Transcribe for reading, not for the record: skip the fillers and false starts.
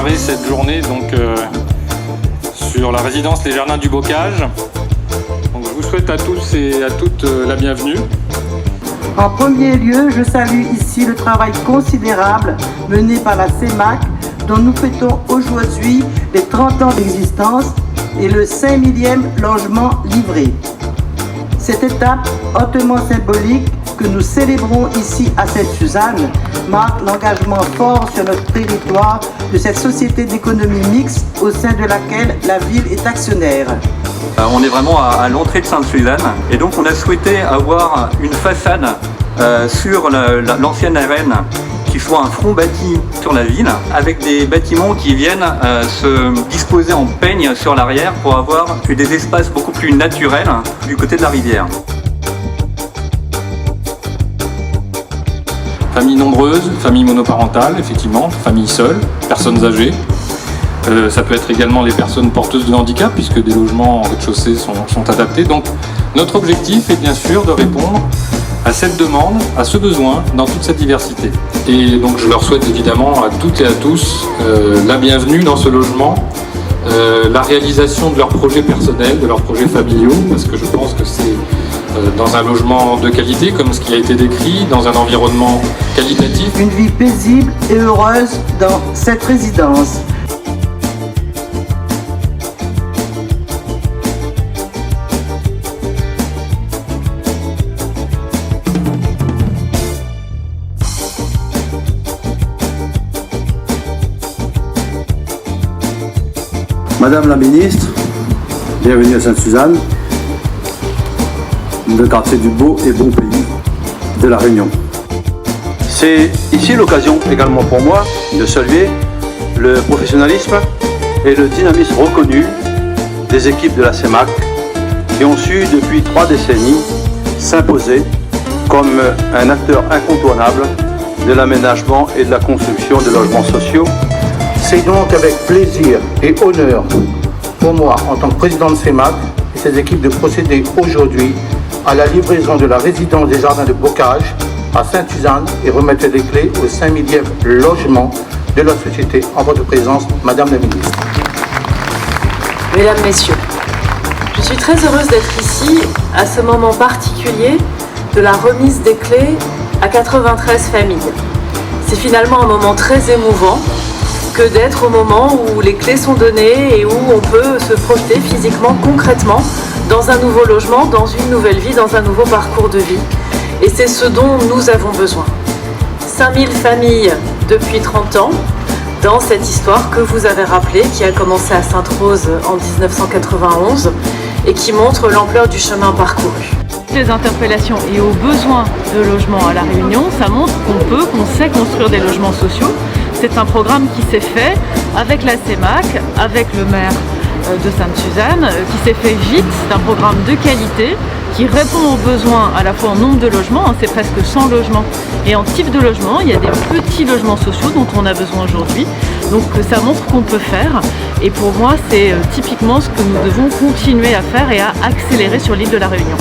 démarrer cette journée sur la résidence Les Jardins du Bocage. Donc, je vous souhaite à tous et à toutes la bienvenue. En premier lieu, je salue ici le travail considérable mené par la CEMAC, dont nous fêtons aujourd'hui les 30 ans d'existence et le 5000e logement livré. Cette étape hautement symbolique que nous célébrons ici à Sainte-Suzanne marque l'engagement fort sur notre territoire de cette société d'économie mixte au sein de laquelle la ville est actionnaire. On est vraiment à l'entrée de Sainte-Suzanne et donc on a souhaité avoir une façade sur l'ancienne arène qui soit un front bâti sur la ville avec des bâtiments qui viennent se disposer en peigne sur l'arrière pour avoir des espaces beaucoup plus naturels du côté de la rivière. Familles nombreuses, familles monoparentales, effectivement, familles seules, personnes âgées. Ça peut être également les personnes porteuses de handicap puisque des logements en rez-de-chaussée sont adaptés. Donc notre objectif est bien sûr de répondre à cette demande, à ce besoin dans toute cette diversité. Et donc je leur souhaite évidemment à toutes et à tous la bienvenue dans ce logement, la réalisation de leurs projets personnels, de leurs projets familiaux, parce que je pense que c'est dans un logement de qualité comme ce qui a été décrit, dans un environnement qualitatif. Une vie paisible et heureuse dans cette résidence. Madame la ministre, bienvenue à Sainte-Suzanne, le quartier du beau et bon pays de La Réunion. C'est ici l'occasion également pour moi de saluer le professionnalisme et le dynamisme reconnu des équipes de la CEMAC qui ont su depuis 3 décennies s'imposer comme un acteur incontournable de l'aménagement et de la construction de logements sociaux. C'est donc avec plaisir et honneur pour moi, en tant que président de CEMAC et ses équipes, de procéder aujourd'hui à la livraison de la résidence des Jardins de Bocage à Sainte-Suzanne et remettre les clés au 5000e logement de la société en votre présence, Madame la Ministre. Mesdames, Messieurs, je suis très heureuse d'être ici à ce moment particulier de la remise des clés à 93 familles. C'est finalement un moment très émouvant que d'être au moment où les clés sont données et où on peut se projeter physiquement, concrètement, dans un nouveau logement, dans une nouvelle vie, dans un nouveau parcours de vie. Et c'est ce dont nous avons besoin. 5000 familles depuis 30 ans, dans cette histoire que vous avez rappelée, qui a commencé à Sainte-Rose en 1991 et qui montre l'ampleur du chemin parcouru. Les interpellations et aux besoins de logement à La Réunion, ça montre qu'on sait construire des logements sociaux. C'est un programme qui s'est fait avec la CEMAC, avec le maire de Sainte-Suzanne, qui s'est fait vite. C'est un programme de qualité qui répond aux besoins à la fois en nombre de logements, c'est presque 100 logements, et en type de logement. Il y a des petits logements sociaux dont on a besoin aujourd'hui. Donc ça montre qu'on peut faire. Et pour moi, c'est typiquement ce que nous devons continuer à faire et à accélérer sur l'île de La Réunion.